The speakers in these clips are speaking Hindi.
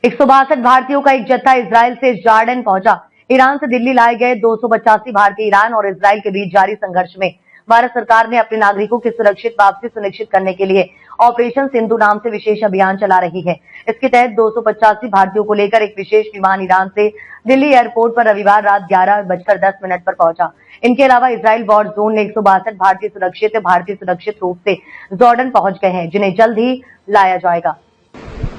162 भारतीयों का एक जत्था इजराइल से जॉर्डन पहुंचा। ईरान से दिल्ली लाए गए 285 भारतीय ईरान और इजराइल के बीच जारी संघर्ष में भारत सरकार ने अपने नागरिकों की सुरक्षित वापसी सुनिश्चित करने के लिए ऑपरेशन सिंधु नाम से विशेष अभियान चला रही है। इसके तहत 285 भारतीयों को लेकर एक विशेष विमान ईरान से दिल्ली एयरपोर्ट पर रविवार रात 11:10 पर पहुंचा। इनके अलावा इजराइल वॉर जोन में 162 भारतीय सुरक्षित रूप से जॉर्डन पहुंच गए हैं, जिन्हें जल्द ही लाया जाएगा।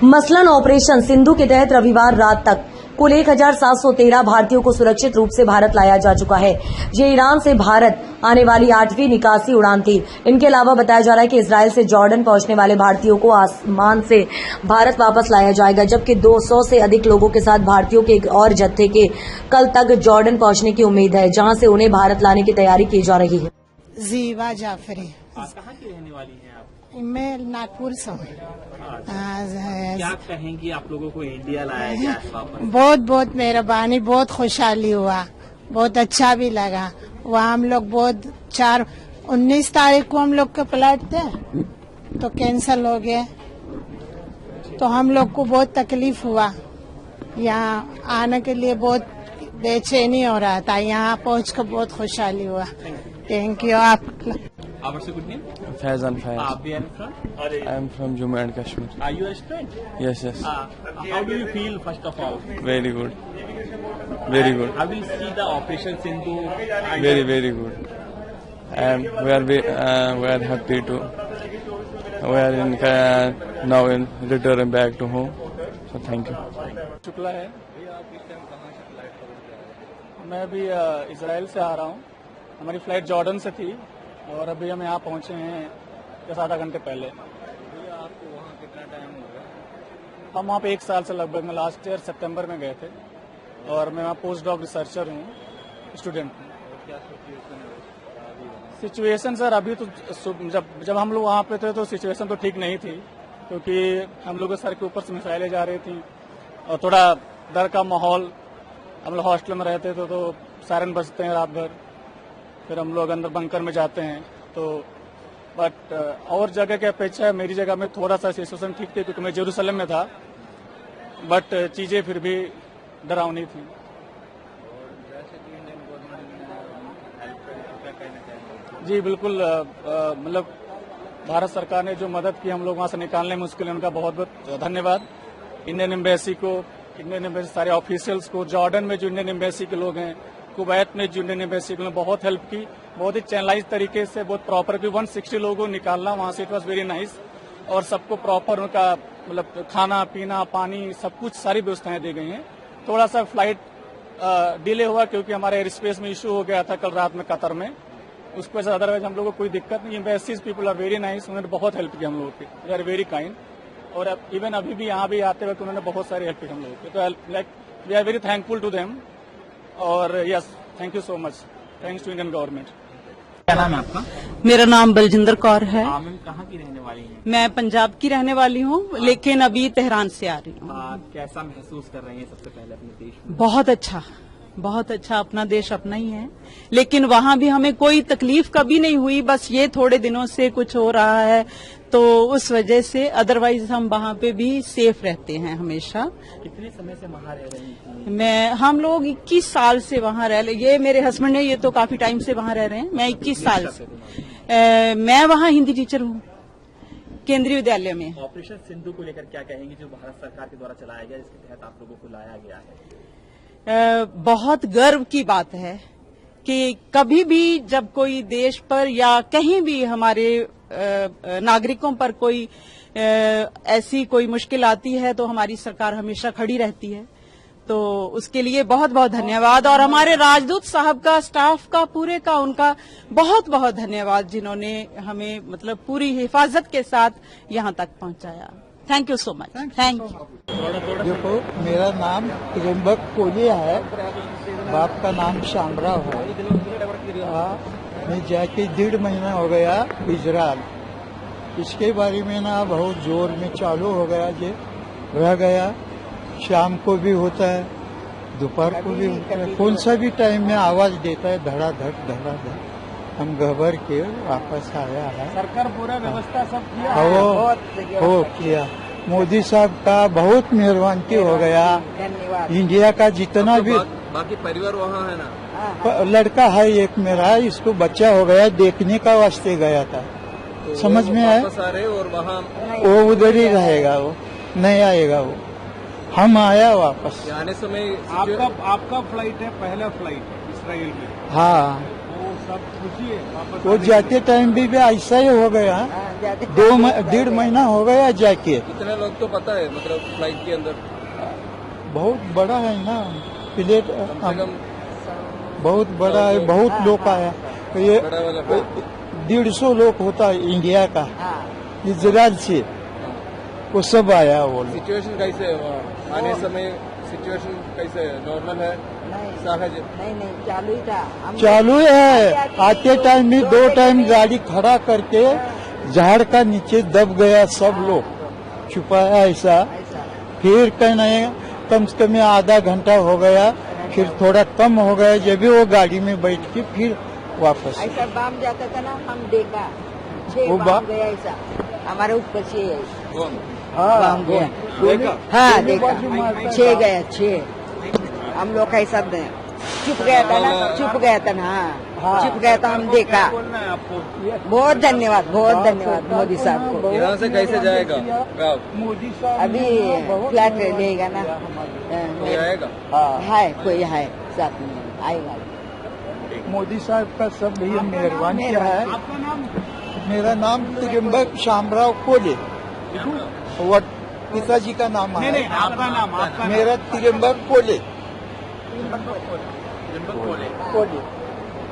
मसलन ऑपरेशन सिंधु के तहत रविवार रात तक कुल 1713 भारतीयों को सुरक्षित रूप से भारत लाया जा चुका है। ये ईरान से भारत आने वाली 8वीं निकासी उड़ान थी। इनके अलावा बताया जा रहा है कि इजराइल से जॉर्डन पहुंचने वाले भारतीयों को आसमान से भारत वापस लाया जाएगा, जबकि 200 से अधिक लोगों के साथ भारतीयों के एक और जत्थे के कल तक जॉर्डन पहुंचने की उम्मीद है, जहां से उन्हें भारत लाने की तैयारी की जा रही है। जीवा जाफरी। कहाँ की रहने वाली हैं आप? मैं नागपुर से हूँ। क्या कहेंगी आप लोगों को इंडिया लाया गया है वापस? बहुत बहुत मेहरबानी, बहुत खुशहाली हुआ, बहुत अच्छा भी लगा। वहाँ हम लोग बहुत 19 तारीख को हम लोग के फ्लाइट थे तो कैंसिल हो गए, तो हम लोग को बहुत तकलीफ हुआ। यहाँ आने के लिए बहुत बेचैनी हो रहा था, यहाँ पहुँच कर बहुत खुशहाली हुआ। Thank you. आप What's your good name? Faizan Faiz. Where are you from? I am from Jammu and Kashmir. Are you a student? Yes, yes. How do you feel first of all? Very good. Very good. How will you see the Operation Sindhu? Very, very good. And we are happy to. We are in now in return back to home. So thank you. Shukla है। मैं अभी इजराइल से आ रहा हूँ। हमारी फ्लाइट जॉर्डन से थी और अभी हम यहाँ पहुँचे हैं बस आधा घंटे पहले। आपको वहाँ कितना टाइम हो गया? हम वहाँ पे 1 साल से लगभग, मैं लास्ट ईयर सितंबर में गए थे और मैं वहाँ पोस्ट डॉक रिसर्चर हूँ, स्टूडेंट हूँ। क्या सिचुएशन है? सिचुएशन सर अभी तो जब हम लोग वहाँ पे थे तो सिचुएशन तो ठीक नहीं थी, क्योंकि हम लोग के सर के ऊपर से मिसाइलें जा रही थी और थोड़ा डर का माहौल। हम लोग हॉस्टल में रहते थे तो सायरन बजते हैं रात भर, फिर हम लोग अंदर बंकर में जाते हैं। तो बट और जगह की अपेक्षा मेरी जगह में थोड़ा सा सिचुएशन ठीक थी, क्योंकि मैं जेरूसलम में था, बट चीजें फिर भी डरावनी थी। जी बिल्कुल, मतलब भारत सरकार ने जो मदद की हम लोग वहाँ से निकालने में, उसके लिए उनका बहुत बहुत धन्यवाद। इंडियन एम्बेसी को, इंडियन एम्बेसी सारे ऑफिशियल्स को, जॉर्डन में जो इंडियन एम्बेसी के लोग हैं, कुवैत में जो इंडियन एम्बेसी ने बहुत हेल्प की, बहुत ही चैनलाइज तरीके से, बहुत प्रॉपर भी 160 लोगों को निकालना वहां से, इट वॉज वेरी नाइस। और सबको प्रॉपर उनका मतलब खाना पीना पानी सब कुछ सारी व्यवस्थाएं दी गई हैं। थोड़ा सा फ्लाइट डिले हुआ क्योंकि हमारे एयर स्पेस में इशू हो गया था कल रात में कतर में, उसकी वजह से अदरवाइज हम लोगों को कोई दिक्कत नहीं। Embassies people are very nice, उन्होंने बहुत हेल्प की हम लोगों की, दे आर वेरी काइंड। और इवन अभी भी यहाँ भी आते वक्त उन्होंने बहुत सारी हेल्प की हम लोगों की, तो like we are very thankful to them. और yes, thank you so much, thanks to Indian government. क्या नाम है आपका? मेरा नाम बलजिंदर कौर है। मैम कहाँ की रहने वाली हैं? मैं पंजाब की रहने वाली हूँ, लेकिन अभी तेहरान से आ रही हूँ। कैसा महसूस कर रही हैं सबसे पहले अपने देश में? बहुत अच्छा, बहुत अच्छा। अपना देश अपना ही है, लेकिन वहाँ भी हमें कोई तकलीफ कभी नहीं हुई। बस ये थोड़े दिनों से कुछ हो रहा है तो उस वजह से, अदरवाइज हम वहाँ पे भी सेफ रहते हैं हमेशा। कितने समय से वहाँ रह रही थी? हम लोग 21 साल से वहाँ रह रहे। ये मेरे हस्बैंड है, ये तो काफी टाइम से वहाँ रह रहे हैं। मैं 21 साल से मैं वहाँ हिंदी टीचर हूँ केंद्रीय विद्यालय में। ऑपरेशन सिंधु को लेकर क्या कहेंगे, जो भारत सरकार के द्वारा चलाया गया, जिसके तहत आप लोगों को लाया गया है? बहुत गर्व की बात है कि कभी भी जब कोई देश पर या कहीं भी हमारे नागरिकों पर कोई ऐसी कोई मुश्किल आती है तो हमारी सरकार हमेशा खड़ी रहती है। तो उसके लिए बहुत बहुत धन्यवाद, और हमारे राजदूत साहब का, स्टाफ का, पूरे का, उनका बहुत बहुत धन्यवाद, जिन्होंने हमें मतलब पूरी हिफाजत के साथ यहाँ तक पहुँचाया। Thank you so much. Thank you. देखो, मेरा नाम त्रिम्बक कोलिया है, बाप का नाम शामराव है। मैं जाके 1.5 महीना हो गया इजराइल। इसके बारे में ना बहुत जोर में चालू हो गया, ये रह गया। शाम को भी होता है, दोपहर को भी होता है, कौन सा भी टाइम में आवाज देता है, धड़ाधड़ धड़ाधड़। हम घबर के वापस आया है। सरकार पूरा व्यवस्था सब किया हो किया। मोदी साहब का बहुत मेहरबानी हो गया। धन्यवाद। इंडिया का जितना भी बाकी परिवार वहाँ है ना? लड़का है एक मेरा, इसको बच्चा हो गया, देखने का वास्ते गया था। तो समझ में आया? वापस आ रहे और वहाँ वो उधर ही रहेगा, वो नहीं आएगा। वो हम आया वापस। आने समय आपका फ्लाइट है, पहला फ्लाइट इसराइल में, हाँ, वो सब खुशी है वापस वो जाते टाइम भी ऐसा ही हो गया। 1.5 महीना हो गया जाके। कितने लोग तो पता है, मतलब फ्लाइट के अंदर बहुत बड़ा है ना प्लेट, कम से कम बहुत बड़ा है, बहुत लोग आया। ये बड़ा वाला 150 लोग होता है इंडिया का, इजराइल से, वो सब आया। वो सिचुएशन कैसे है वहाँ? आने समय सिचुएशन कैसे है? नॉर्मल है? सहज? नहीं चालू ही था। चालू है। आते टाइम में 2 टाइम गाड़ी खड़ा करके झाड़ का नीचे दब गया, सब लोग छुपाया ऐसा। फिर कहना कम से कम आधा घंटा हो गया, फिर थोड़ा कम हो गया, जब भी वो गाड़ी में बैठ के फिर वापस। ऐसा बाम जाता था ना, हम देखा 6 वो बाम गया ऐसा हमारे ऊपर से कौन? बाम गया। हाँ देखा 6 गया 6। हम लोग ऐसा चुप गया था ना, चुप गया था ना, हाँ चुप गया था, हम देखा। बहुत धन्यवाद मोदी साहब को। यहाँ से कैसे जाएगा गाँव? मोदी साहब अभी फ्लैट लेगा ना, कोई आएगा? है कोई है साथ में आएगा। मोदी साहब का सब ये मेहरबानी है। मेरा नाम त्रियंबक शामराव कोले, पिताजी का नाम है। आपका नाम मेरा त्रियंबक कोले। कोले। कोले।